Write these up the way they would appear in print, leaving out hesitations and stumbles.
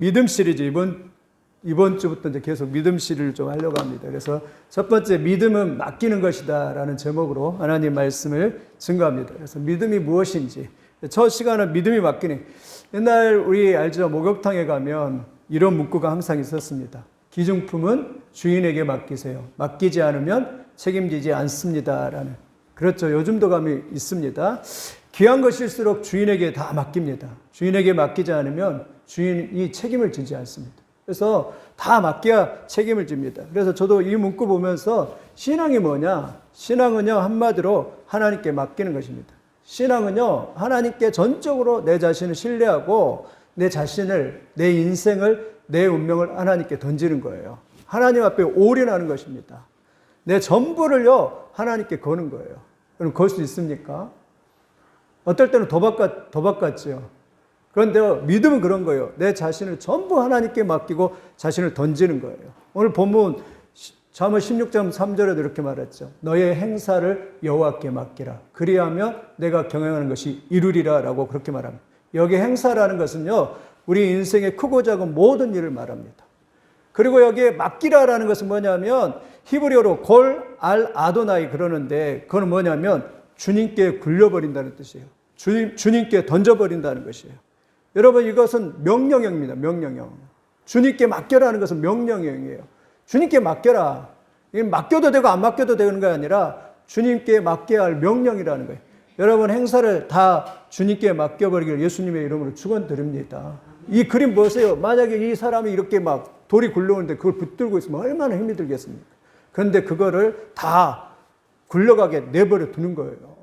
믿음 시리즈 이번 주부터 이제 계속 믿음 시리즈를 좀 하려고 합니다. 그래서 첫 번째 믿음은 맡기는 것이다라는 제목으로 하나님 말씀을 증거합니다. 그래서 믿음이 무엇인지 첫 시간은 믿음이 맡기는. 옛날 우리 알죠? 목욕탕에 가면 이런 문구가 항상 있었습니다. 기중품은 주인에게 맡기세요. 맡기지 않으면 책임지지 않습니다라는. 그렇죠. 요즘도 감이 있습니다. 귀한 것일수록 주인에게 다 맡깁니다. 주인에게 맡기지 않으면 주인이 책임을 지지 않습니다. 그래서 다 맡겨야 책임을 집니다. 그래서 저도 이 문구 보면서 신앙이 뭐냐? 신앙은요, 한마디로 하나님께 맡기는 것입니다. 신앙은요, 하나님께 전적으로 내 자신을 신뢰하고 내 자신을, 내 인생을, 내 운명을 하나님께 던지는 거예요. 하나님 앞에 올인하는 것입니다. 내 전부를요, 하나님께 거는 거예요. 그럼 걸 수 있습니까? 어떨 때는 도박 같죠. 그런데 믿음은 그런 거예요. 내 자신을 전부 하나님께 맡기고 자신을 던지는 거예요. 오늘 본문 잠언 16장 3절에도 이렇게 말했죠. 너의 행사를 여호와께 맡기라. 그리하면 내가 경영하는 것이 이루리라 라고 그렇게 말합니다. 여기 행사라는 것은요, 우리 인생의 크고 작은 모든 일을 말합니다. 그리고 여기에 맡기라라는 것은 뭐냐면 히브리어로 골 알 아도나이 그러는데 그건 뭐냐면 주님께 굴려버린다는 뜻이에요. 주님께 던져버린다는 것이에요. 여러분, 이것은 명령형입니다. 명령형. 주님께 맡겨라는 것은 명령형이에요. 주님께 맡겨라. 이게 맡겨도 되고 안 맡겨도 되는 게 아니라 주님께 맡겨야 할 명령이라는 거예요. 여러분, 행사를 다 주님께 맡겨버리기를 예수님의 이름으로 축원드립니다. 이 그림 보세요. 만약에 이 사람이 이렇게 막 돌이 굴러오는데 그걸 붙들고 있으면 얼마나 힘이 들겠습니까? 그런데 그거를 다 굴러가게 내버려 두는 거예요.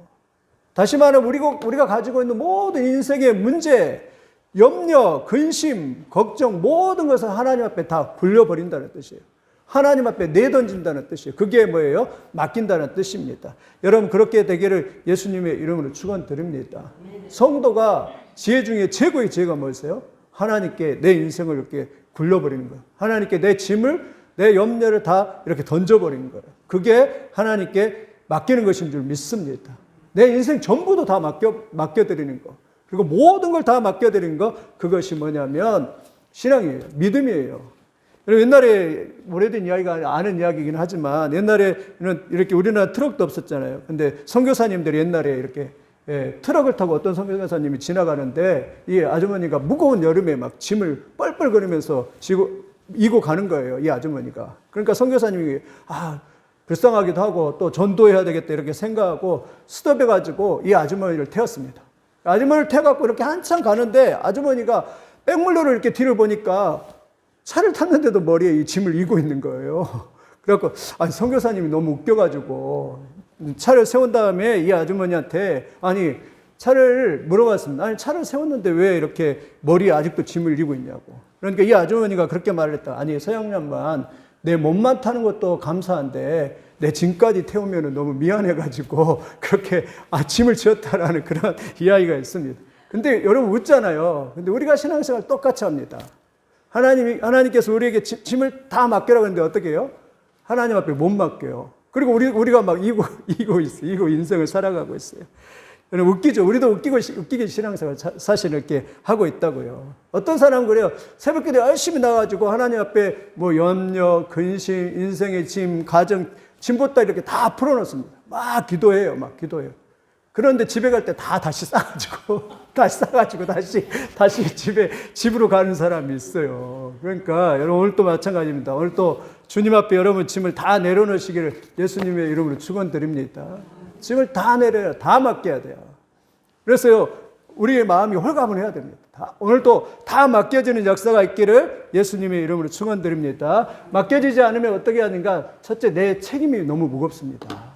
다시 말하면 우리가 가지고 있는 모든 인생의 문제, 염려, 근심, 걱정 모든 것을 하나님 앞에 다 굴려버린다는 뜻이에요. 하나님 앞에 내던진다는 뜻이에요. 그게 뭐예요? 맡긴다는 뜻입니다. 여러분, 그렇게 되기를 예수님의 이름으로 축원드립니다. 성도가 지혜 중에 최고의 지혜가 뭐였어요? 하나님께 내 인생을 이렇게 굴려버리는 거예요. 하나님께 내 짐을, 내 염려를 다 이렇게 던져버리는 거예요. 그게 하나님께 맡기는 것인 줄 믿습니다. 내 인생 전부도 다 맡겨드리는 거. 그리고 모든 걸 다 맡겨드리는 거, 그것이 뭐냐면 신앙이에요. 믿음이에요. 옛날에 오래된 이야기가 아는 이야기이긴 하지만 옛날에는 이렇게 우리나라 트럭도 없었잖아요. 근데 선교사님들이 옛날에 이렇게 트럭을 타고 어떤 선교사님이 지나가는데 이 아주머니가 무거운 여름에 막 짐을 뻘뻘거리면서 이고 가는 거예요. 이 아주머니가. 그러니까 선교사님이 불쌍하기도 하고 또 전도해야 되겠다 이렇게 생각하고 스톱해가지고 이 아주머니를 태웠습니다. 아주머니를 태워갖고 이렇게 한참 가는데 아주머니가 백물로를 이렇게 뒤를 보니까 차를 탔는데도 머리에 이 짐을 이고 있는 거예요. 그래갖고 선교사님이 너무 웃겨가지고 차를 세운 다음에 이 아주머니한테 차를 물어봤습니다. 아니 차를 세웠는데 왜 이렇게 머리에 아직도 짐을 이고 있냐고. 그러니까 이 아주머니가 그렇게 말을 했다. 아니 서양년만 내 몸만 타는 것도 감사한데 내 짐까지 태우면 너무 미안해가지고 그렇게 짐을 지었다라는 그런 이야기가 있습니다. 근데 여러분 웃잖아요. 근데 우리가 신앙생활 똑같이 합니다. 하나님께서 우리에게 짐을 다 맡겨라고 했는데 어떻게 해요? 하나님 앞에 못 맡겨요. 그리고 우리가 막 이고 인생을 살아가고 있어요. 여러분 웃기죠? 우리도 웃기게 신앙생활 사실 이렇게 하고 있다고요. 어떤 사람은 그래요. 새벽기도 열심히 나가지고 하나님 앞에 뭐 염려, 근심, 인생의 짐, 가정, 짐보다 이렇게 다 풀어놓습니다. 막 기도해요. 그런데 집에 갈 때 다시 싸가지고 다시 집으로 가는 사람이 있어요. 그러니까 여러분 오늘 또 마찬가지입니다. 오늘 또 주님 앞에 여러분 짐을 다 내려놓으시기를 예수님의 이름으로 축원드립니다. 짐을 다 내려야, 다 맡겨야 돼요. 그래서요, 우리의 마음이 홀가분해야 됩니다. 오늘 또 다 맡겨지는 역사가 있기를 예수님의 이름으로 축원드립니다. 맡겨지지 않으면 어떻게 하는가? 첫째, 내 책임이 너무 무겁습니다.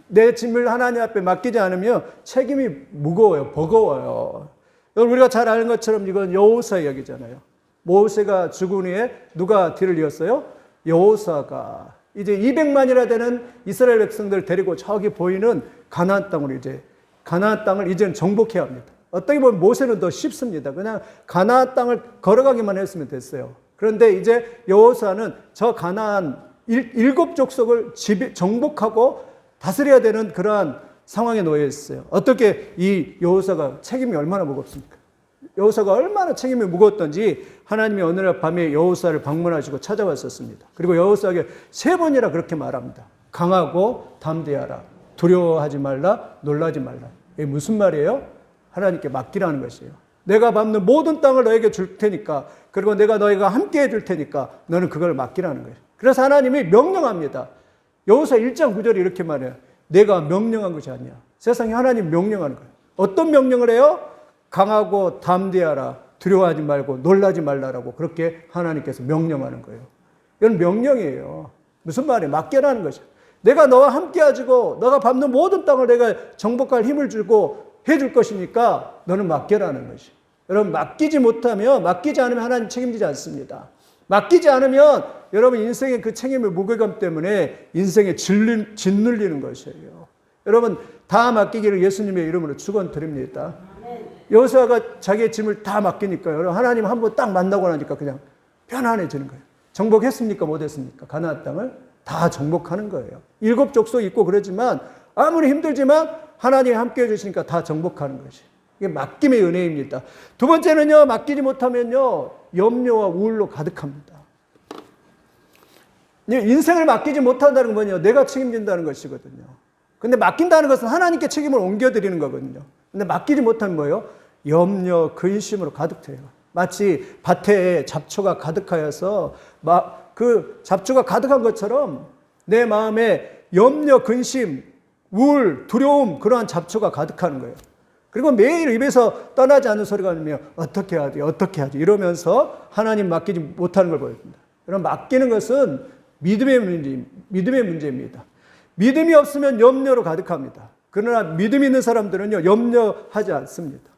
내 짐을 하나님 앞에 맡기지 않으면 책임이 무거워요. 버거워요. 우리가 잘 아는 것처럼 이건 여호사 이야기잖아요. 모세가 죽은 후에 누가 뒤를 이었어요? 여호사가. 이제 200만이나 되는 이스라엘 백성들을 데리고 저기 보이는 가나안 땅을 이제는 정복해야 합니다. 어떻게 보면 모세는 더 쉽습니다. 그냥 가나안 땅을 걸어가기만 했으면 됐어요. 그런데 이제 여호사는 저 가나안 7 족속을 정복하고 다스려야 되는 그러한 상황에 놓여 있어요. 어떻게 이 여호사가 책임이 얼마나 무겁습니까? 여호사가 얼마나 책임이 무거웠던지 하나님이 어느 날 밤에 여호사를 방문하시고 찾아왔었습니다. 그리고 여호사에게 3번이나 그렇게 말합니다. 강하고 담대하라. 두려워하지 말라. 놀라지 말라. 이게 무슨 말이에요? 하나님께 맡기라는 것이에요. 내가 밟는 모든 땅을 너에게 줄 테니까, 그리고 내가 너희가 함께 해줄 테니까 너는 그걸 맡기라는 거예요. 그래서 하나님이 명령합니다. 여호사 1장 9절에 이렇게 말해요. 내가 명령한 것이 아니야. 세상에 하나님 명령하는 거예요. 어떤 명령을 해요? 강하고 담대하라. 두려워하지 말고 놀라지 말라라고 그렇게 하나님께서 명령하는 거예요. 이건 명령이에요. 무슨 말이에요? 맡겨라는 것이에요. 내가 너와 함께 가지고 너가 밟는 모든 땅을 내가 정복할 힘을 주고 해줄 것이니까 너는 맡겨라는 것이에요. 여러분, 맡기지 않으면 하나님 책임지지 않습니다. 맡기지 않으면 여러분 인생의 그 책임의 무게감 때문에 인생에 짓눌리는 것이에요. 여러분, 다 맡기기를 예수님의 이름으로 축원드립니다. 여호수아가 자기의 짐을 다 맡기니까요. 여러분, 하나님 한번 딱 만나고 나니까 그냥 편안해지는 거예요. 정복했습니까? 못했습니까? 가나안 땅을 다 정복하는 거예요. 7 족속 있고 그러지만 아무리 힘들지만 하나님이 함께 해주시니까 다 정복하는 것이. 이게 맡김의 은혜입니다. 두 번째는요, 맡기지 못하면요, 염려와 우울로 가득합니다. 인생을 맡기지 못한다는 건 뭐냐? 내가 책임진다는 것이거든요. 근데 맡긴다는 것은 하나님께 책임을 옮겨드리는 거거든요. 근데 맡기지 못하면 뭐예요? 염려, 근심으로 가득해요. 마치 밭에 잡초가 가득하여서 그 잡초가 가득한 것처럼 내 마음에 염려, 근심, 우울, 두려움, 그러한 잡초가 가득하는 거예요. 그리고 매일 입에서 떠나지 않는 소리가 나면 어떻게 하지 이러면서 하나님 맡기지 못하는 걸 보여줍니다. 여러분, 맡기는 것은 믿음의 문제입니다. 믿음이 없으면 염려로 가득합니다. 그러나 믿음 있는 사람들은요, 염려하지 않습니다.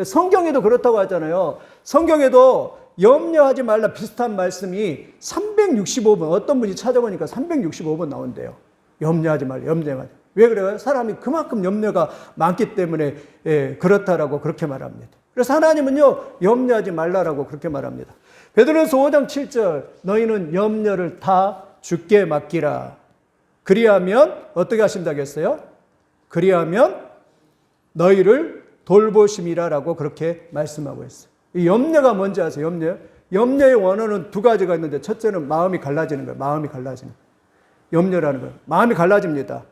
성경에도 그렇다고 하잖아요. 성경에도 염려하지 말라 비슷한 말씀이 365번, 어떤 분이 찾아보니까 365번 나온대요. 염려하지 말라, 염려하지 말라. 왜 그래요? 사람이 그만큼 염려가 많기 때문에 그렇다라고 그렇게 말합니다. 그래서 하나님은요, 염려하지 말라라고 그렇게 말합니다. 베드로전서 5장 7절, 너희는 염려를 다 주께 맡기라. 그리하면 어떻게 하신다고 했어요? 그리하면 너희를 돌보심이라라고 그렇게 말씀하고 있어요. 이 염려가 뭔지 아세요? 염려의 원어는 2가지가 있는데, 첫째는 마음이 갈라지는 거예요. 마음이 갈라지는 거예요. 염려라는 거예요. 마음이 갈라집니다.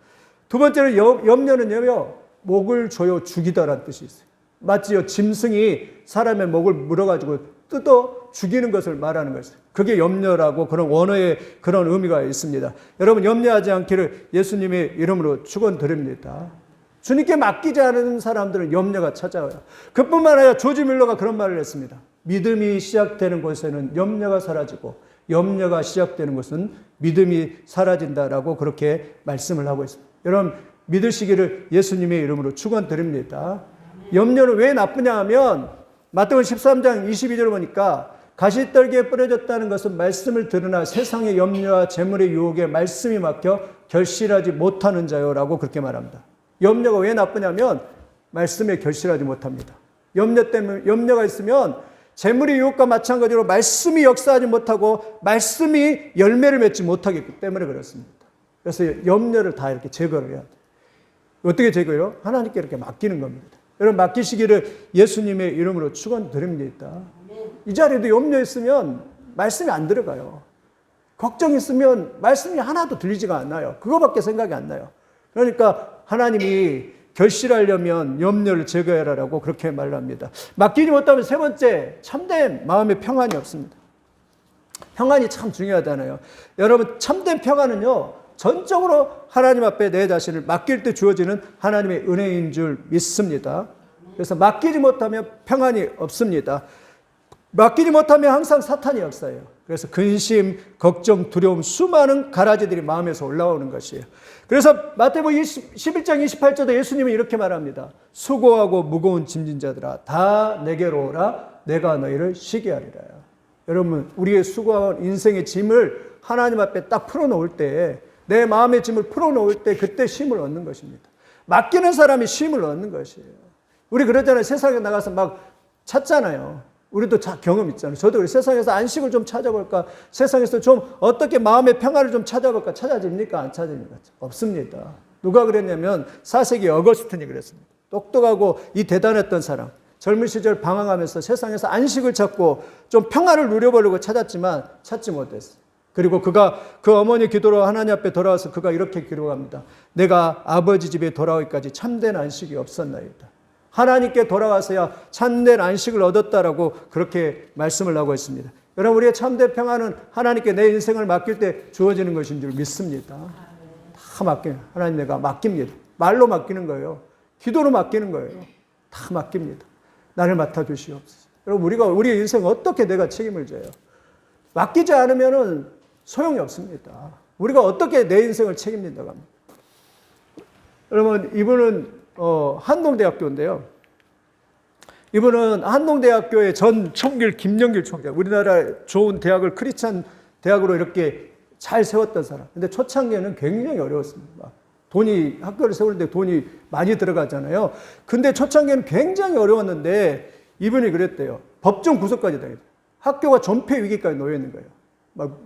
두 번째는 염려는요, 목을 조여 죽이다라는 뜻이 있어요. 마치 짐승이 사람의 목을 물어가지고 뜯어 죽이는 것을 말하는 것이에요. 그게 염려라고 그런 원어의 그런 의미가 있습니다. 여러분, 염려하지 않기를 예수님의 이름으로 축원드립니다. 주님께 맡기지 않은 사람들은 염려가 찾아와요. 그뿐만 아니라 조지 밀러가 그런 말을 했습니다. 믿음이 시작되는 곳에는 염려가 사라지고 염려가 시작되는 곳은 믿음이 사라진다라고 그렇게 말씀을 하고 있습니다. 여러분, 믿으시기를 예수님의 이름으로 축원드립니다. 염려는 왜 나쁘냐 하면 마태복음 13장 22절을 보니까 가시떨기에 뿌려졌다는 것은 말씀을 들으나 세상의 염려와 재물의 유혹에 말씀이 막혀 결실하지 못하는 자요라고 그렇게 말합니다. 염려가 왜 나쁘냐면 말씀에 결실하지 못합니다. 염려가 있으면 재물의 유혹과 마찬가지로 말씀이 역사하지 못하고 말씀이 열매를 맺지 못하기 때문에 그렇습니다. 그래서 염려를 다 이렇게 제거를 해야 돼요. 어떻게 제거해요? 하나님께 이렇게 맡기는 겁니다. 여러분, 맡기시기를 예수님의 이름으로 축원드립니다. 이 자리에도 염려 있으면 말씀이 안 들어가요. 걱정 있으면 말씀이 하나도 들리지가 않아요. 그거밖에 생각이 안 나요. 그러니까 하나님이 결실하려면 염려를 제거해라라고 그렇게 말합니다. 맡기지 못하면 세 번째, 참된 마음의 평안이 없습니다. 평안이 참 중요하잖아요. 여러분, 참된 평안은요, 전적으로 하나님 앞에 내 자신을 맡길 때 주어지는 하나님의 은혜인 줄 믿습니다. 그래서 맡기지 못하면 평안이 없습니다. 맡기지 못하면 항상 사탄이 역사해요. 그래서 근심, 걱정, 두려움, 수많은 가라지들이 마음에서 올라오는 것이에요. 그래서 마태복음 11장 28절에 예수님은 이렇게 말합니다. 수고하고 무거운 짐진 자들아 다 내게로 오라. 내가 너희를 쉬게 하리라. 여러분, 우리의 수고한 인생의 짐을 하나님 앞에 딱 풀어놓을 때, 내 마음의 짐을 풀어놓을 때 그때 쉼을 얻는 것입니다. 맡기는 사람이 쉼을 얻는 것이에요. 우리 그러잖아요. 세상에 나가서 막 찾잖아요. 우리도 경험 있잖아요. 저도 세상에서 안식을 좀 찾아볼까? 세상에서 좀 어떻게 마음의 평화를 좀 찾아볼까? 찾아집니까? 안 찾아집니까? 없습니다. 누가 그랬냐면 4세기 어거스틴이 그랬습니다. 똑똑하고 이 대단했던 사람. 젊은 시절 방황하면서 세상에서 안식을 찾고 좀 평안을 누려보려고 찾았지만 찾지 못했어요. 그리고 그가 그 어머니 기도로 하나님 앞에 돌아와서 그가 이렇게 기록합니다. 내가 아버지 집에 돌아오기까지 참된 안식이 없었나이다. 하나님께 돌아와서야 참된 안식을 얻었다라고 그렇게 말씀을 하고 있습니다. 여러분, 우리의 참된 평안은 하나님께 내 인생을 맡길 때 주어지는 것인 줄 믿습니다. 다 맡겨요. 하나님 내가 맡깁니다. 말로 맡기는 거예요. 기도로 맡기는 거예요. 다 맡깁니다. 나를 맡아주시옵소서. 여러분, 우리의 인생 어떻게 내가 책임을 져요? 맡기지 않으면 소용이 없습니다. 우리가 어떻게 내 인생을 책임진다고 합니까? 여러분, 이분은 한동대학교인데요. 이분은 한동대학교의 전 총길 김영길 총장, 우리나라 좋은 대학을 크리스찬 대학으로 이렇게 잘 세웠던 사람. 근데 초창기에는 굉장히 어려웠습니다. 학교를 세우는데 돈이 많이 들어가잖아요. 근데 초창기에는 굉장히 어려웠는데 이분이 그랬대요. 법정 구속까지 당했어요. 학교가 존폐 위기까지 놓여 있는 거예요. 막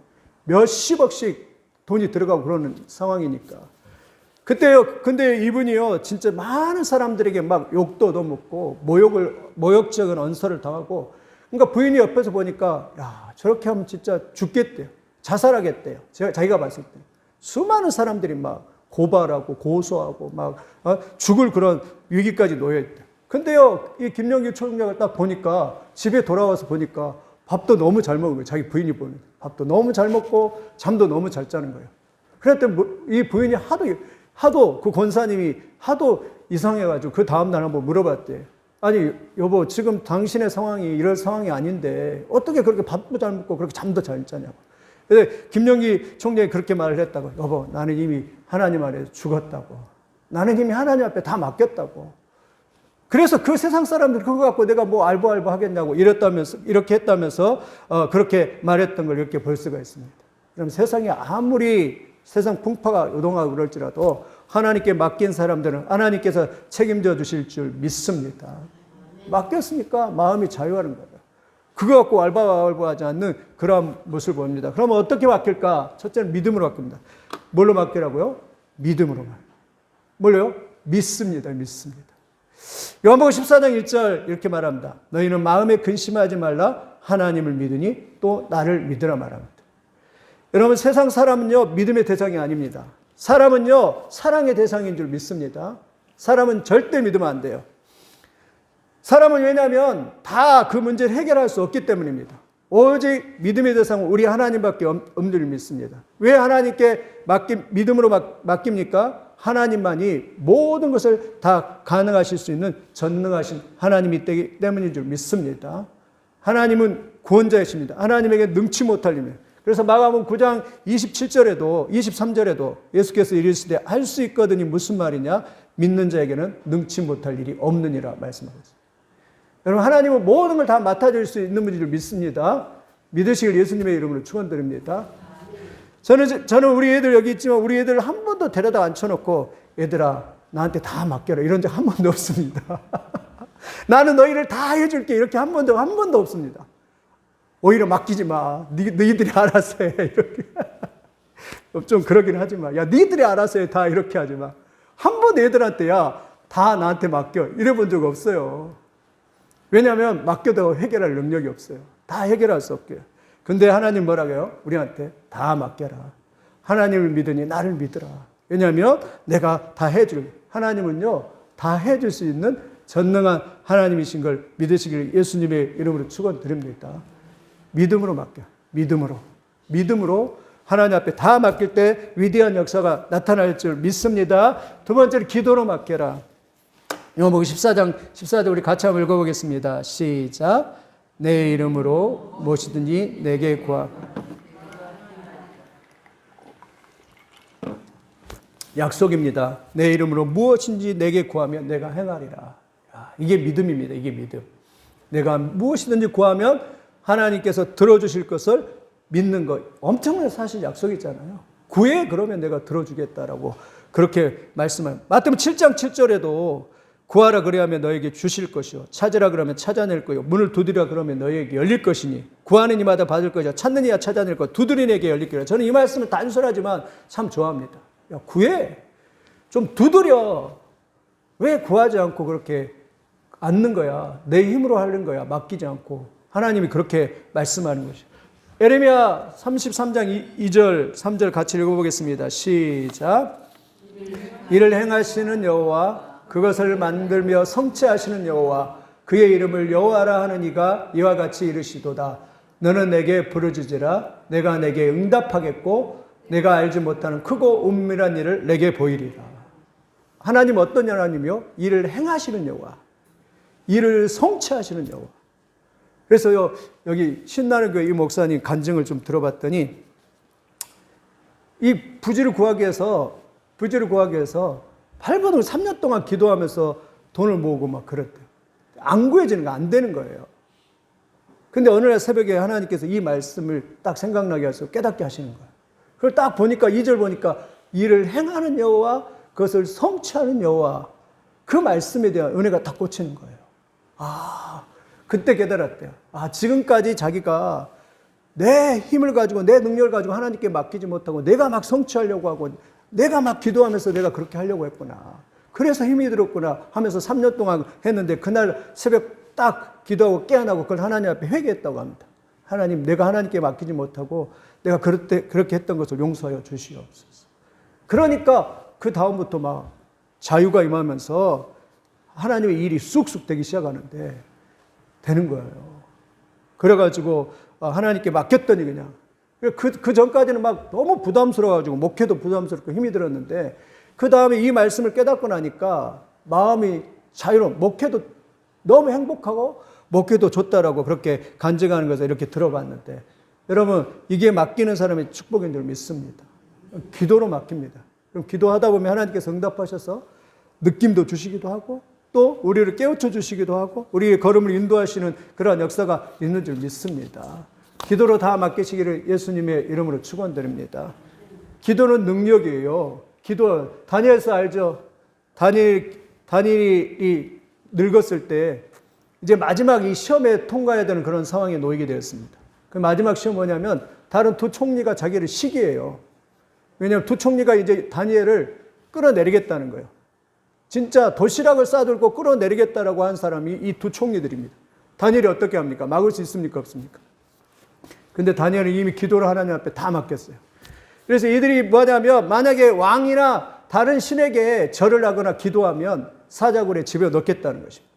몇십억씩 돈이 들어가고 그러는 상황이니까. 그때요, 근데 이분이요, 진짜 많은 사람들에게 막 욕도 얻어먹고, 모욕적인 언설을 당하고, 그러니까 부인이 옆에서 보니까, 야, 저렇게 하면 진짜 죽겠대요. 자살하겠대요. 자기가 봤을 때. 수많은 사람들이 막 고발하고, 고소하고, 막, 죽을 그런 위기까지 놓여있대요. 근데요, 이 김영길 총장을 딱 보니까, 집에 돌아와서 보니까, 밥도 너무 잘 먹은 거예요. 자기 부인이 보니까. 밥도 너무 잘 먹고, 잠도 너무 잘 자는 거예요. 그랬더니 이 부인이 하도 그 권사님이 하도 이상해가지고 그 다음날 한번 물어봤대. 아니 여보, 지금 당신의 상황이 이럴 상황이 아닌데 어떻게 그렇게 밥도 잘 먹고 그렇게 잠도 잘 자냐고. 근데 김영기 총장이 그렇게 말을 했다고. 여보, 나는 이미 하나님 안에 죽었다고. 나는 이미 하나님 앞에 다 맡겼다고. 그래서 그 세상 사람들 그거 갖고 내가 뭐 알보 하겠냐고 이렇게 했다면서 그렇게 말했던 걸 이렇게 볼 수가 있습니다. 그럼 세상에 아무리 세상 풍파가 요동하고 그럴지라도 하나님께 맡긴 사람들은 하나님께서 책임져 주실 줄 믿습니다. 맡겼으니까 마음이 자유하는 거예요. 그거 갖고 알바하지 않는 그런 모습을 봅니다. 그러면 어떻게 맡길까? 첫째는 믿음으로 맡깁니다. 뭘로 맡기라고요? 믿음으로 맡깁니다. 뭘로요? 믿습니다. 요한복음 14장 1절 이렇게 말합니다. 너희는 마음에 근심하지 말라. 하나님을 믿으니 또 나를 믿으라 말합니다. 여러분, 세상 사람은요, 믿음의 대상이 아닙니다. 사람은요, 사랑의 대상인 줄 믿습니다. 사람은 절대 믿으면 안 돼요. 사람은 왜냐하면 다 그 문제를 해결할 수 없기 때문입니다. 오직 믿음의 대상은 우리 하나님밖에 없는 줄 믿습니다. 왜 하나님께 믿음으로 맡깁니까? 하나님만이 모든 것을 다 가능하실 수 있는 전능하신 하나님이 있기 때문인 줄 믿습니다. 하나님은 구원자이십니다. 하나님에게 능치 못할 일입니다. 그래서 마가복음 9장 27절에도 23절에도 예수께서 이르시되 할 수 있거든이 무슨 말이냐? 믿는 자에게는 능치 못할 일이 없느니라 말씀하고 있습니다. 여러분, 하나님은 모든 걸 다 맡아줄 수 있는 분인 줄 믿습니다. 믿으시길 예수님의 이름으로 축원드립니다. 저는 우리 애들 여기 있지만 우리 애들을 한 번도 데려다 앉혀놓고 얘들아 나한테 다 맡겨라 이런 적 한 번도 없습니다. 나는 너희를 다 해줄게 이렇게 한 번도 없습니다. 오히려 맡기지 마. 너희들이 알아서 해. 이렇게. 좀 그러긴 하지 마. 야, 너희들이 알아서 해. 다 이렇게 하지 마. 한 번 애들한테 다 나한테 맡겨. 이래 본 적 없어요. 왜냐하면 맡겨도 해결할 능력이 없어요. 다 해결할 수 없게. 근데 하나님 뭐라고 해요? 우리한테 다 맡겨라. 하나님을 믿으니 나를 믿으라. 왜냐하면 내가 다 해줄. 하나님은요, 다 해줄 수 있는 전능한 하나님이신 걸 믿으시길 예수님의 이름으로 축원드립니다. 믿음으로 맡겨. 믿음으로 하나님 앞에 다 맡길 때 위대한 역사가 나타날 줄 믿습니다. 두 번째로 기도로 맡겨라. 요한복음 14장 우리 같이 한번 읽어보겠습니다. 시작. 내 이름으로 무엇이든지 내게 구하. 약속입니다. 내 이름으로 무엇인지 내게 구하면 내가 행하리라. 이게 믿음입니다. 이게 믿음. 내가 무엇이든지 구하면 하나님께서 들어주실 것을 믿는 것. 엄청난 사실 약속이잖아요. 구해 그러면 내가 들어주겠다라고 그렇게 말씀합니다. 마태복음 7장 7절에도 구하라 그리하면 너에게 주실 것이요 찾으라 그러면 찾아낼 거요 문을 두드리라 그러면 너에게 열릴 것이니 구하는 이마다 받을 것이요 찾는 이야 찾아낼 것 두드리는 이에게 열릴 거라. 저는 이 말씀을 단순하지만 참 좋아합니다. 야, 구해. 좀 두드려. 왜 구하지 않고 그렇게 않는 거야. 내 힘으로 하는 거야. 맡기지 않고. 하나님이 그렇게 말씀하는 것이죠. 에레미야 33장 2절, 3절 같이 읽어보겠습니다. 시작. 이를 행하시는 여호와, 그것을 만들며 성취하시는 여호와, 그의 이름을 여호와라 하는 이가 이와 같이 이르시도다. 너는 내게 부르짖으라. 내가 내게 응답하겠고 내가 알지 못하는 크고 은밀한 일을 내게 보이리라. 하나님 어떤 하나님이요? 일을 행하시는 여호와, 일을 성취하시는 여호와. 그래서 여기 신나는 이 목사님 간증을 좀 들어봤더니 이 부지를 구하기 위해서 발버둥 3년 동안 기도하면서 돈을 모으고 막 그랬대요. 안 구해지는 거 안 되는 거예요. 근데 어느 날 새벽에 하나님께서 이 말씀을 딱 생각나게 하셔서 깨닫게 하시는 거예요. 그걸 딱 보니까 2절 보니까 일을 행하는 여호와, 그것을 성취하는 여호와, 그 말씀에 대한 은혜가 딱 꽂히는 거예요. 그때 깨달았대요. 지금까지 자기가 내 힘을 가지고 내 능력을 가지고 하나님께 맡기지 못하고 내가 막 성취하려고 하고 내가 막 기도하면서 내가 그렇게 하려고 했구나. 그래서 힘이 들었구나 하면서 3년 동안 했는데 그날 새벽 딱 기도하고 깨어나고 그걸 하나님 앞에 회개했다고 합니다. 하나님, 내가 하나님께 맡기지 못하고 내가 그렇게 했던 것을 용서하여 주시옵소서. 그러니까 그 다음부터 막 자유가 임하면서 하나님의 일이 쑥쑥 되기 시작하는데 되는 거예요. 그래가지고 하나님께 맡겼더니 그냥 그 전까지는 막 너무 부담스러워가지고 목회도 부담스럽고 힘이 들었는데 그 다음에 이 말씀을 깨닫고 나니까 마음이 자유로운, 목회도 너무 행복하고 목회도 좋다라고 그렇게 간증하는 것을 이렇게 들어봤는데 여러분, 이게 맡기는 사람의 축복인 줄 믿습니다. 기도로 맡깁니다. 그럼 기도하다 보면 하나님께서 응답하셔서 느낌도 주시기도 하고 또 우리를 깨우쳐 주시기도 하고 우리의 걸음을 인도하시는 그러한 역사가 있는 줄 믿습니다. 기도로 다 맡기시기를 예수님의 이름으로 축원드립니다. 기도는 능력이에요. 기도, 다니엘서 알죠? 다니엘이 늙었을 때 이제 마지막 이 시험에 통과해야 되는 그런 상황에 놓이게 되었습니다. 그 마지막 시험 뭐냐면 다른 두 총리가 자기를 시기해요. 왜냐하면 두 총리가 이제 다니엘을 끌어내리겠다는 거예요. 진짜 도시락을 싸들고 끌어내리겠다라고 한 사람이 이 두 총리들입니다. 다니엘이 어떻게 합니까? 막을 수 있습니까? 없습니까? 근데 다니엘은 이미 기도를 하나님 앞에 다 맡겼어요. 그래서 이들이 뭐냐면 만약에 왕이나 다른 신에게 절을 하거나 기도하면 사자굴에 집에 넣겠다는 것입니다.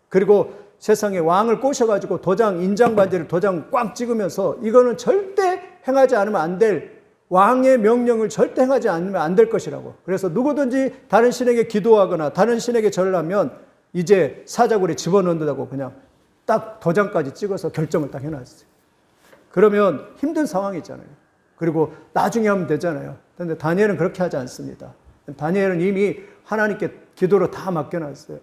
그리고 세상에 왕을 꼬셔가지고 도장, 인장반지를 도장 꽉 찍으면서 이거는 절대 행하지 않으면 안 될, 왕의 명령을 절대 행하지 않으면 안 될 것이라고. 그래서 누구든지 다른 신에게 기도하거나 다른 신에게 절을 하면 이제 사자굴에 집어넣는다고 그냥 딱 도장까지 찍어서 결정을 딱 해놨어요. 그러면 힘든 상황이잖아요. 그리고 나중에 하면 되잖아요. 그런데 다니엘은 그렇게 하지 않습니다. 다니엘은 이미 하나님께 기도로 다 맡겨놨어요.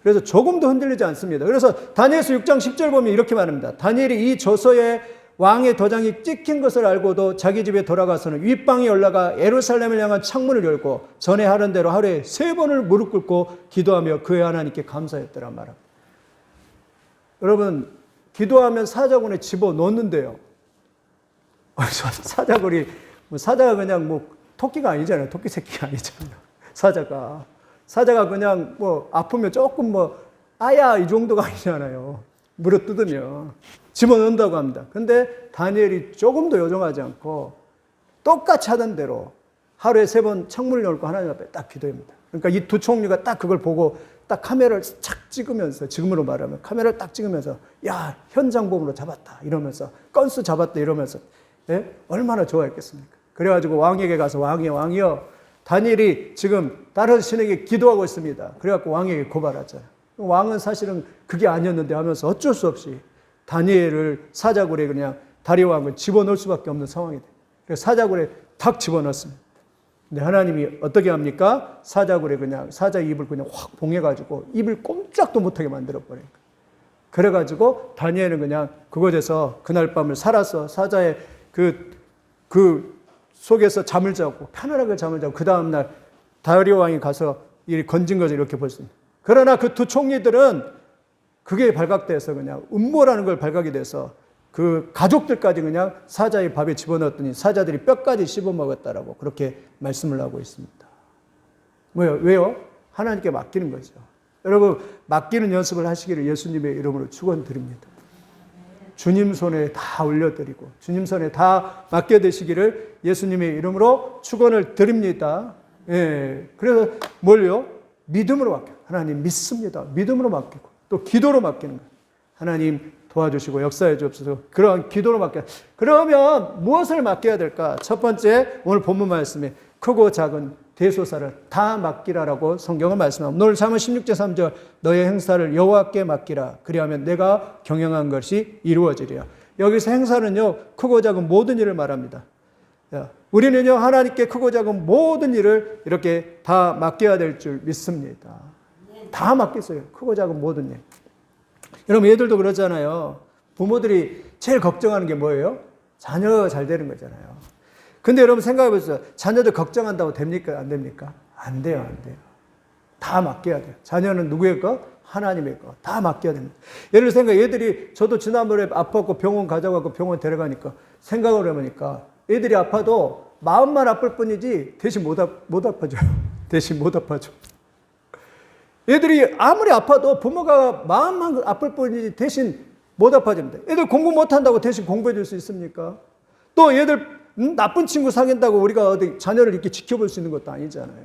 그래서 조금도 흔들리지 않습니다. 그래서 다니엘서 6장 10절 보면 이렇게 말합니다. 다니엘이 이 저서에 왕의 도장이 찍힌 것을 알고도 자기 집에 돌아가서는 윗방에 올라가 예루살렘을 향한 창문을 열고 전에 하던 대로 하루에 3번을 무릎 꿇고 기도하며 그의 하나님께 감사했더라 말합니다. 여러분, 기도하면 사자굴에 집어넣는데요. 사자가 그냥 토끼가 아니잖아요. 토끼 새끼가 아니잖아요. 사자가 그냥 아프면 조금 아야 이 정도가 아니잖아요. 물어 뜯으면 집어넣는다고 합니다. 근데 다니엘이 조금도 요정하지 않고 똑같이 하던 대로 하루에 3번 창문을 열고 하나님 앞에 딱 기도합니다. 그러니까 이 두 총리가 딱 그걸 보고 딱 카메라를 착 찍으면서, 지금으로 말하면 카메라를 딱 찍으면서 야, 현장범으로 잡았다 이러면서, 건수 잡았다 이러면서 얼마나 좋아했겠습니까? 그래가지고 왕에게 가서 왕이여 다니엘이 지금 다른 신에게 기도하고 있습니다. 그래갖고 왕에게 고발하잖아요. 왕은 사실은 그게 아니었는데 하면서 어쩔 수 없이 다니엘을 사자굴에 그냥 다리오 왕을 집어넣을 수밖에 없는 상황이 돼요. 그래서 사자굴에 탁 집어넣습니다. 근데 하나님이 어떻게 합니까? 사자굴에 그냥 사자 입을 그냥 확 봉해가지고 입을 꼼짝도 못하게 만들어버려요. 그래가지고 다니엘은 그냥 그곳에서 그날 밤을 살아서 사자의 그 속에서 잠을 자고 편안하게 잠을 자고 그 다음날 다리오 왕이 가서 이 건진 것을 이렇게 볼 수 있습니다. 그러나 그 두 총리들은 그게 발각돼서 그냥 음모라는 걸 발각이 돼서 그 가족들까지 그냥 사자의 밥에 집어넣었더니 사자들이 뼈까지 씹어먹었다라고 그렇게 말씀을 하고 있습니다. 왜요? 하나님께 맡기는 거죠. 여러분, 맡기는 연습을 하시기를 예수님의 이름으로 축원드립니다. 주님 손에 다 올려드리고 주님 손에 다 맡겨드시기를 예수님의 이름으로 축원을 드립니다. 예, 그래서 뭘요? 믿음으로 맡겨. 하나님 믿습니다. 믿음으로 맡기고 또 기도로 맡기는 거예요. 하나님 도와주시고 역사해 주옵소서. 그런 기도로 맡겨. 그러면 무엇을 맡겨야 될까? 첫 번째, 오늘 본문 말씀에 크고 작은 대소사를 다 맡기라라고 성경은 말씀합니다. 오늘 잠언 16절 3절 너의 행사를 여호와께 맡기라. 그리하면 내가 경영한 것이 이루어지리라. 여기서 행사는요, 크고 작은 모든 일을 말합니다. 우리는요, 하나님께 크고 작은 모든 일을 이렇게 다 맡겨야 될 줄 믿습니다. 다 맡겼어요. 크고 작은 모든 일. 여러분, 얘들도 그러잖아요. 부모들이 제일 걱정하는 게 뭐예요? 자녀 잘 되는 거잖아요. 근데 여러분 생각해 보세요. 자녀들 걱정한다고 됩니까? 안 됩니까? 안 돼요, 안 돼요. 다 맡겨야 돼요. 자녀는 누구의 것? 하나님의 것. 다 맡겨야 됩니다. 예를 들어 얘들이, 저도 지난번에 아팠고 병원 가져가고 병원 데려가니까 생각을 해보니까 애들이 아파도 마음만 아플 뿐이지 대신 못 아파져요. 대신 못 아파져. 애들이 아무리 아파도 부모가 마음만 아플 뿐이지 대신 못 아파집니다. 애들 공부 못한다고 대신 공부해 줄 수 있습니까? 또 애들 나쁜 친구 사귄다고 우리가 어디 자녀를 이렇게 지켜볼 수 있는 것도 아니잖아요.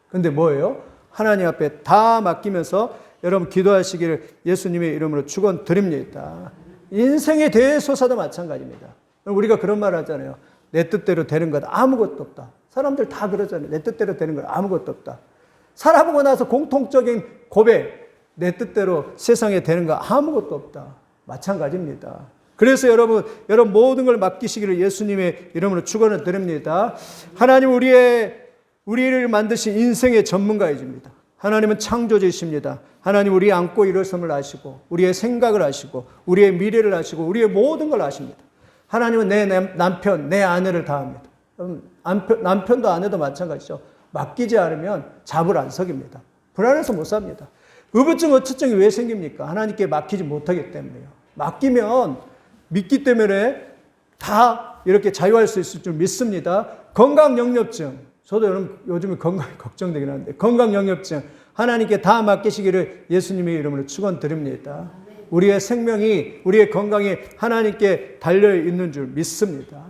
근데 뭐예요? 하나님 앞에 다 맡기면서 여러분 기도하시기를 예수님의 이름으로 축원드립니다. 인생의 대소사도 마찬가지입니다. 우리가 그런 말 하잖아요. 내 뜻대로 되는 것 아무것도 없다. 사람들 다 그러잖아요. 내 뜻대로 되는 것 아무것도 없다. 살아보고 나서 공통적인 고백, 내 뜻대로 세상에 되는 거 아무것도 없다. 마찬가지입니다. 그래서 여러분 모든 걸 맡기시기를 예수님의 이름으로 축원을 드립니다. 하나님 우리를 만드신 인생의 전문가이십니다. 하나님은 창조주이십니다. 하나님 우리 안고 일어섬을 아시고 우리의 생각을 아시고 우리의 미래를 아시고 우리의 모든 걸 아십니다. 하나님은 내 남편, 내 아내를 다 합니다. 남편도 아내도 마찬가지죠. 맡기지 않으면 잡을 안 석입니다. 불안해서 못 삽니다. 의부증, 어처증이 왜 생깁니까? 하나님께 맡기지 못하기 때문에요. 맡기면 믿기 때문에 다 이렇게 자유할 수 있을 줄 믿습니다. 건강영역증, 저도 여러분 요즘에 건강이 걱정되긴 하는데 건강영역증 하나님께 다 맡기시기를 예수님의 이름으로 축원드립니다. 우리의 생명이, 우리의 건강이 하나님께 달려있는 줄 믿습니다.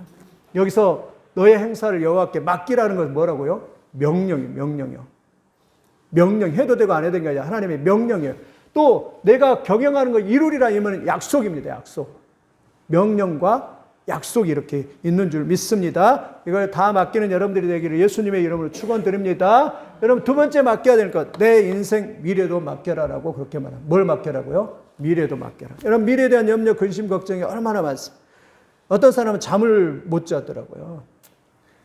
여기서 너의 행사를 여호와께 맡기라는 것은 뭐라고요? 명령이요. 명령, 해도 되고 안 해도 되는 게 아니라 하나님의 명령이에요. 또 내가 경영하는 걸 이루리라 이면 약속입니다. 약속. 명령과 약속이 이렇게 있는 줄 믿습니다. 이걸 다 맡기는 여러분들이 되기를 예수님의 이름으로 축원드립니다. 여러분 두 번째 맡겨야 될 것, 내 인생 미래도 맡겨라라고 그렇게 말합니다. 뭘 맡겨라고요? 미래도 맡겨라. 여러분 미래에 대한 염려, 근심, 걱정이 얼마나 많습니다. 어떤 사람은 잠을 못 자더라고요.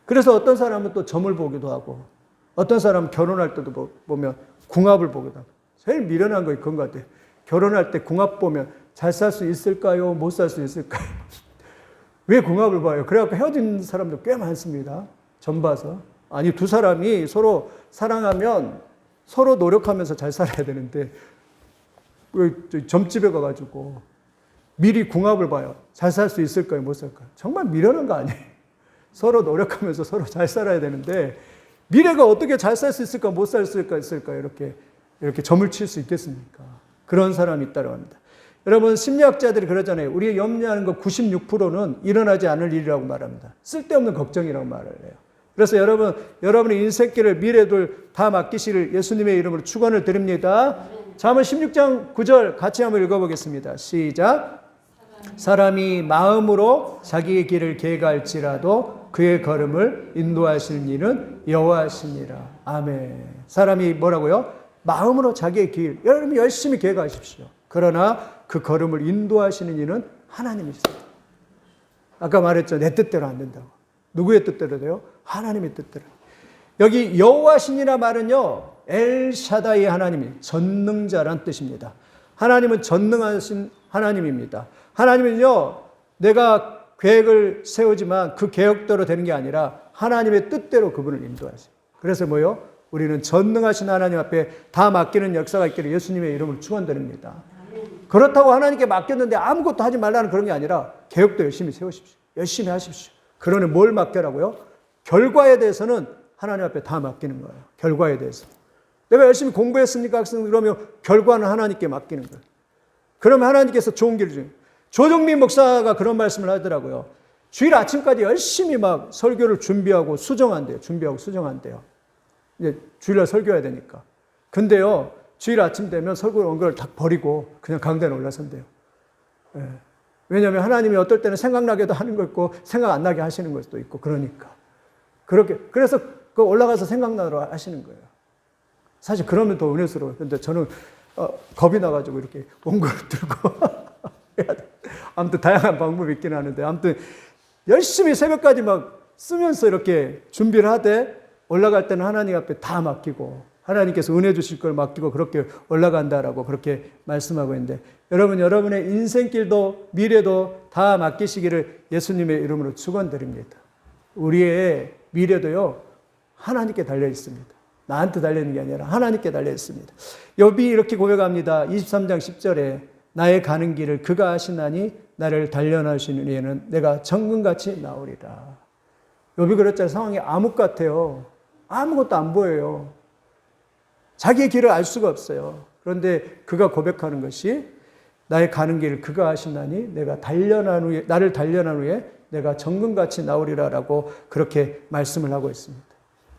그래서 어떤 사람은 또 점을 보기도 하고 어떤 사람은 결혼할 때도 보면 궁합을 보기도 하고 제일 미련한 거 그건 것 같아요. 결혼할 때 궁합 보면 잘 살 수 있을까요? 못 살 수 있을까요? 왜 궁합을 봐요? 그래갖고 헤어진 사람도 꽤 많습니다. 점 봐서. 아니 두 사람이 서로 사랑하면 서로 노력하면서 잘 살아야 되는데 왜 점집에 가가지고 미리 궁합을 봐요. 잘 살 수 있을까요? 못 살까요? 정말 미련한 거 아니에요? 서로 노력하면서 서로 잘 살아야 되는데 미래가 어떻게 잘 살 수 있을까 못 살 수 있을까 이렇게 점을 칠 수 있겠습니까? 그런 사람이 있다고 합니다. 여러분 심리학자들이 그러잖아요. 우리가 염려하는 것 96%는 일어나지 않을 일이라고 말합니다. 쓸데없는 걱정이라고 말을 해요. 그래서 여러분의 인생길을 미래들 다 맡기시를 예수님의 이름으로 축원을 드립니다. 잠언 16장 9절 같이 한번 읽어보겠습니다. 시작. 사람이 마음으로 자기의 길을 계획할지라도 그의 걸음을 인도하시는 이는 여호와시니라. 아멘. 사람이 뭐라고요? 마음으로 자기의 길, 여러분 열심히 계획하십시오. 그러나 그 걸음을 인도하시는 이는 하나님이시다. 아까 말했죠. 내 뜻대로 안 된다고. 누구의 뜻대로 돼요? 하나님의 뜻대로. 여기 여호와시니라 말은요. 엘샤다이 하나님이 전능자란 뜻입니다. 하나님은 전능하신 하나님입니다. 하나님은요. 내가 계획을 세우지만 그 계획대로 되는 게 아니라 하나님의 뜻대로 그분을 인도하세요. 그래서 뭐요? 우리는 전능하신 하나님 앞에 다 맡기는 역사가 있기를 예수님의 이름을 축원드립니다. 그렇다고 하나님께 맡겼는데 아무것도 하지 말라는 그런 게 아니라 계획도 열심히 세우십시오. 열심히 하십시오. 그러니 뭘 맡겨라고요? 결과에 대해서는 하나님 앞에 다 맡기는 거예요. 결과에 대해서. 내가 열심히 공부했으니까 그러면 결과는 하나님께 맡기는 거예요. 그러면 하나님께서 좋은 길을 주는 거예요. 조정민 목사가 그런 말씀을 하더라고요. 주일 아침까지 열심히 막 설교를 준비하고 수정한대요. 이제 주일날 설교해야 되니까. 근데요, 주일 아침 되면 설교 원고를 다 버리고 그냥 강단에 올라선대요. 예. 왜냐하면 하나님이 어떨 때는 생각나게도 하는 거 있고 생각 안 나게 하시는 것도 있고 그러니까. 그래서 그 올라가서 생각나도록 하시는 거예요. 사실 그러면 더 은혜스러워요. 근데 저는 겁이 나가지고 이렇게 원고를 들고 아무튼 다양한 방법이 있긴 하는데 아무튼 열심히 새벽까지 막 쓰면서 이렇게 준비를 하되 올라갈 때는 하나님 앞에 다 맡기고 하나님께서 은혜 주실 걸 맡기고 그렇게 올라간다라고 그렇게 말씀하고 있는데 여러분, 여러분의 인생길도 미래도 다 맡기시기를 예수님의 이름으로 축원드립니다. 우리의 미래도요, 하나님께 달려 있습니다. 나한테 달려있는 게 아니라 하나님께 달려 있습니다. 욥이 이렇게 고백합니다. 23장 10절에 나의 가는 길을 그가 아시나니 나를 단련하시는 이에는 내가 정금같이 나오리라. 욥이 그랬잖아요. 상황이 암흑 같아요. 아무것도 안 보여요. 자기의 길을 알 수가 없어요. 그런데 그가 고백하는 것이 나의 가는 길을 그가 아시나니 나를 단련한 후에 내가 정금같이 나오리라라고 그렇게 말씀을 하고 있습니다.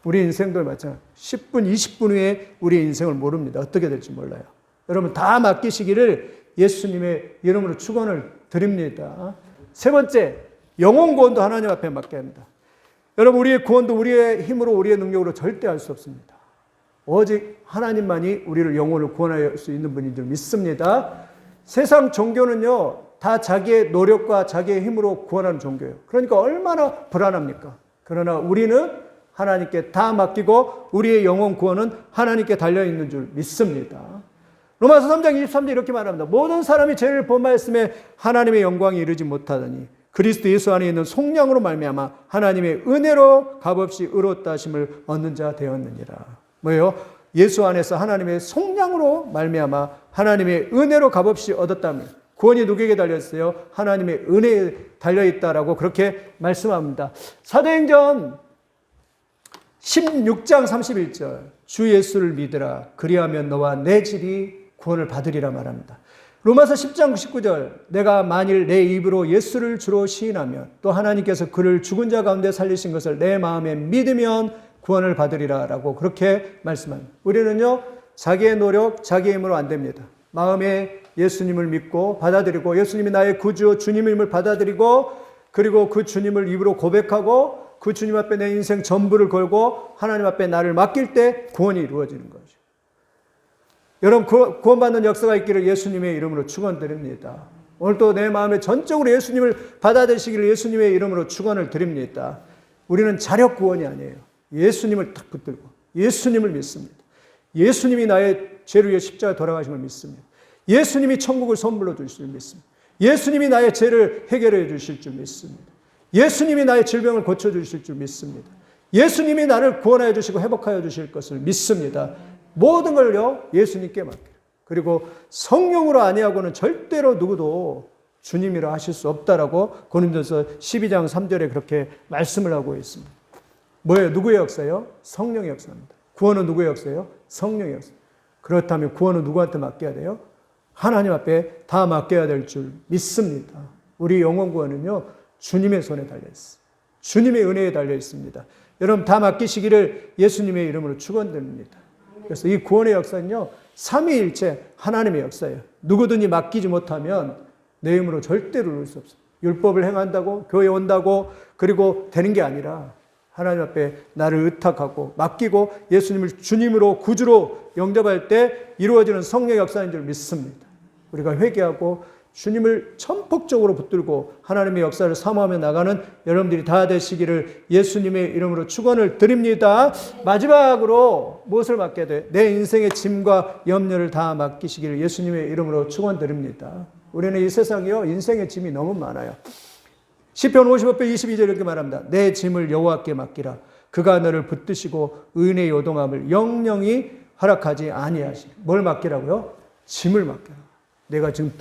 우리 인생도 마찬가지로 10분, 20분 후에 우리의 인생을 모릅니다. 어떻게 될지 몰라요. 여러분 다 맡기시기를 예수님의 이름으로 축원을 드립니다. 세 번째, 영혼 구원도 하나님 앞에 맡겨야 합니다. 여러분 우리의 구원도 우리의 힘으로 우리의 능력으로 절대 할 수 없습니다. 오직 하나님만이 우리를 영혼을 구원할 수 있는 분인 줄 믿습니다. 세상 종교는요 다 자기의 노력과 자기의 힘으로 구원하는 종교예요. 그러니까 얼마나 불안합니까? 그러나 우리는 하나님께 다 맡기고 우리의 영혼 구원은 하나님께 달려있는 줄 믿습니다. 로마서 3장 23절 이렇게 말합니다. 모든 사람이 죄를 범하였음에 하나님의 영광에 이르지 못하더니 그리스도 예수 안에 있는 속량으로 말미암아 하나님의 은혜로 값없이 의롭다 하심을 얻는 자 되었느니라. 뭐예요? 예수 안에서 하나님의 속량으로 말미암아 하나님의 은혜로 값없이 얻었다면 구원이 누구에게 달려있어요? 하나님의 은혜에 달려있다라고 그렇게 말씀합니다. 사도행전 16장 31절 주 예수를 믿으라 그리하면 너와 내 집이 구원을 받으리라 말합니다. 로마서 10장 99절 내가 만일 내 입으로 예수를 주로 시인하면 또 하나님께서 그를 죽은 자 가운데 살리신 것을 내 마음에 믿으면 구원을 받으리라 라고 그렇게 말씀합니다. 우리는요 자기의 노력 자기의 힘으로 안 됩니다. 마음에 예수님을 믿고 받아들이고 예수님이 나의 구주 주님임을 받아들이고 그리고 그 주님을 입으로 고백하고 그 주님 앞에 내 인생 전부를 걸고 하나님 앞에 나를 맡길 때 구원이 이루어지는 거죠. 여러분 구원받는 역사가 있기를 예수님의 이름으로 축원드립니다. 오늘도 내 마음에 전적으로 예수님을 받아들이시기를 예수님의 이름으로 축원을 드립니다. 우리는 자력 구원이 아니에요. 예수님을 딱 붙들고 예수님을 믿습니다. 예수님이 나의 죄를 위해 십자가에 돌아가신 걸 믿습니다. 예수님이 천국을 선물로 주실 줄 믿습니다. 예수님이 나의 죄를 해결해 주실 줄 믿습니다. 예수님이 나의 질병을 고쳐주실 줄 믿습니다. 예수님이 나를 구원하여 주시고 회복하여 주실 것을 믿습니다. 모든 걸요 예수님께 맡겨요. 그리고 성령으로 아니하고는 절대로 누구도 주님이라 하실 수 없다라고 고린도서 12장 3절에 그렇게 말씀을 하고 있습니다. 뭐예요? 누구의 역사예요? 성령의 역사입니다. 구원은 누구의 역사예요? 성령의 역사. 그렇다면 구원은 누구한테 맡겨야 돼요? 하나님 앞에 다 맡겨야 될 줄 믿습니다. 우리 영혼 구원은요 주님의 손에 달려있어요. 주님의 은혜에 달려있습니다. 여러분 다 맡기시기를 예수님의 이름으로 축원드립니다. 그래서 이 구원의 역사는요 삼위일체 하나님의 역사예요. 누구든지 맡기지 못하면 내 힘으로 절대로 이룰 수 없어요. 율법을 행한다고 교회 온다고 그리고 되는 게 아니라 하나님 앞에 나를 의탁하고 맡기고 예수님을 주님으로 구주로 영접할 때 이루어지는 성령의 역사인 줄 믿습니다. 우리가 회개하고 주님을 전폭적으로 붙들고 하나님의 역사를 사모하며 나가는 여러분들이 다 되시기를 예수님의 이름으로 축원을 드립니다. 마지막으로 무엇을 맡겨야 돼? 내 인생의 짐과 염려를 다 맡기시기를 예수님의 이름으로 축원드립니다. 우리는 이 세상이요 인생의 짐이 너무 많아요. 시편 55편 22절 이렇게 말합니다. 내 짐을 여호와께 맡기라. 그가 너를 붙드시고 의인의 요동함을 영영히 허락하지 아니하시리. 뭘 맡기라고요? 짐을 맡기라. 내가 지금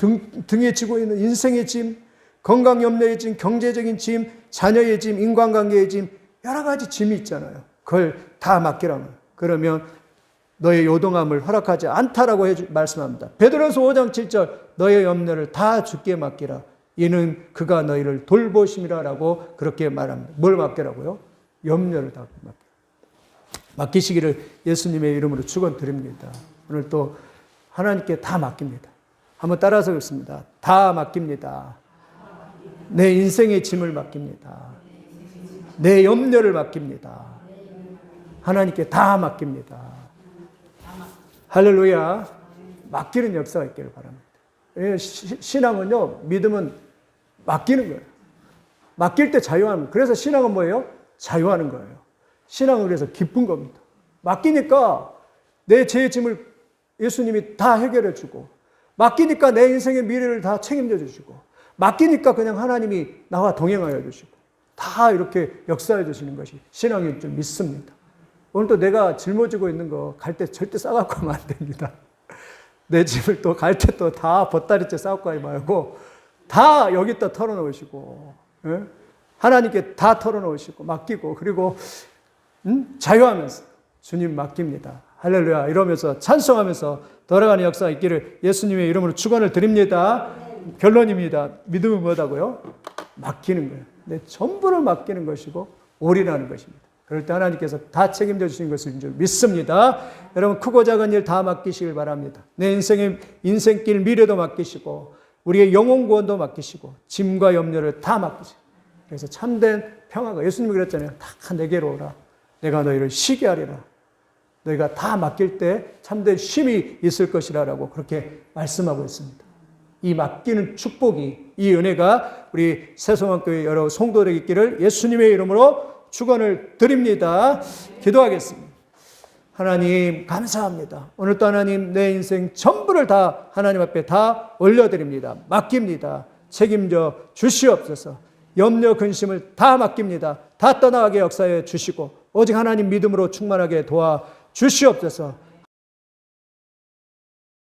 등에 지고 있는 인생의 짐, 건강 염려의 짐, 경제적인 짐, 자녀의 짐, 인간관계의 짐, 여러 가지 짐이 있잖아요. 그걸 다 맡기라면 그러면 너의 요동함을 허락하지 않다라고 말씀합니다. 베드로서 5장 7절 너의 염려를 다 주께 맡기라. 이는 그가 너희를 돌보심이라라고 그렇게 말합니다. 뭘 맡기라고요? 염려를 다 맡기시기를 예수님의 이름으로 축원드립니다. 오늘 또 하나님께 다 맡깁니다. 한번 따라서 읽습니다. 다 맡깁니다. 내 인생의 짐을 맡깁니다. 내 염려를 맡깁니다. 하나님께 다 맡깁니다. 할렐루야. 맡기는 역사가 있기를 바랍니다. 신앙은요, 믿음은 맡기는 거예요. 맡길 때 자유하는 거예요. 그래서 신앙은 뭐예요? 자유하는 거예요. 신앙은 그래서 기쁜 겁니다. 맡기니까 내 죄의 짐을 예수님이 다 해결해 주고, 맡기니까 내 인생의 미래를 다 책임져 주시고, 맡기니까 그냥 하나님이 나와 동행하여 주시고, 다 이렇게 역사해 주시는 것이 신앙인 줄 믿습니다. 오늘도 내가 짊어지고 있는 거 갈 때 절대 싸갖고 하면 안 됩니다. 내 짐을 또 갈 때 또 다 보따리째 싸갖고 하지 말고 다 여기다 털어놓으시고, 하나님께 다 털어놓으시고 맡기고, 그리고 자유하면서 주님 맡깁니다. 할렐루야 이러면서 찬송하면서 돌아가는 역사가 있기를 예수님의 이름으로 축원을 드립니다. 결론입니다. 믿음은 뭐다고요? 맡기는 거예요. 내 전부를 맡기는 것이고 올인하는 것입니다. 그럴 때 하나님께서 다 책임져 주시는 것인 줄 믿습니다. 여러분 크고 작은 일 다 맡기시길 바랍니다. 내 인생의 인생길 미래도 맡기시고 우리의 영혼 구원도 맡기시고 짐과 염려를 다 맡기시고, 그래서 참된 평화가, 예수님이 그랬잖아요. 다 내게로 오라. 내가 너희를 쉬게 하리라. 너희가 다 맡길 때 참된 쉼이 있을 것이라고 그렇게 말씀하고 있습니다. 이 맡기는 축복이, 이 은혜가 우리 새송암교회 여러 성도들에게 있기를 예수님의 이름으로 축원을 드립니다. 기도하겠습니다. 하나님 감사합니다. 오늘도 하나님 내 인생 전부를 다 하나님 앞에 다 올려드립니다. 맡깁니다. 책임져 주시옵소서. 염려 근심을 다 맡깁니다. 다 떠나가게 역사해 주시고 오직 하나님 믿음으로 충만하게 도와 주시옵소서.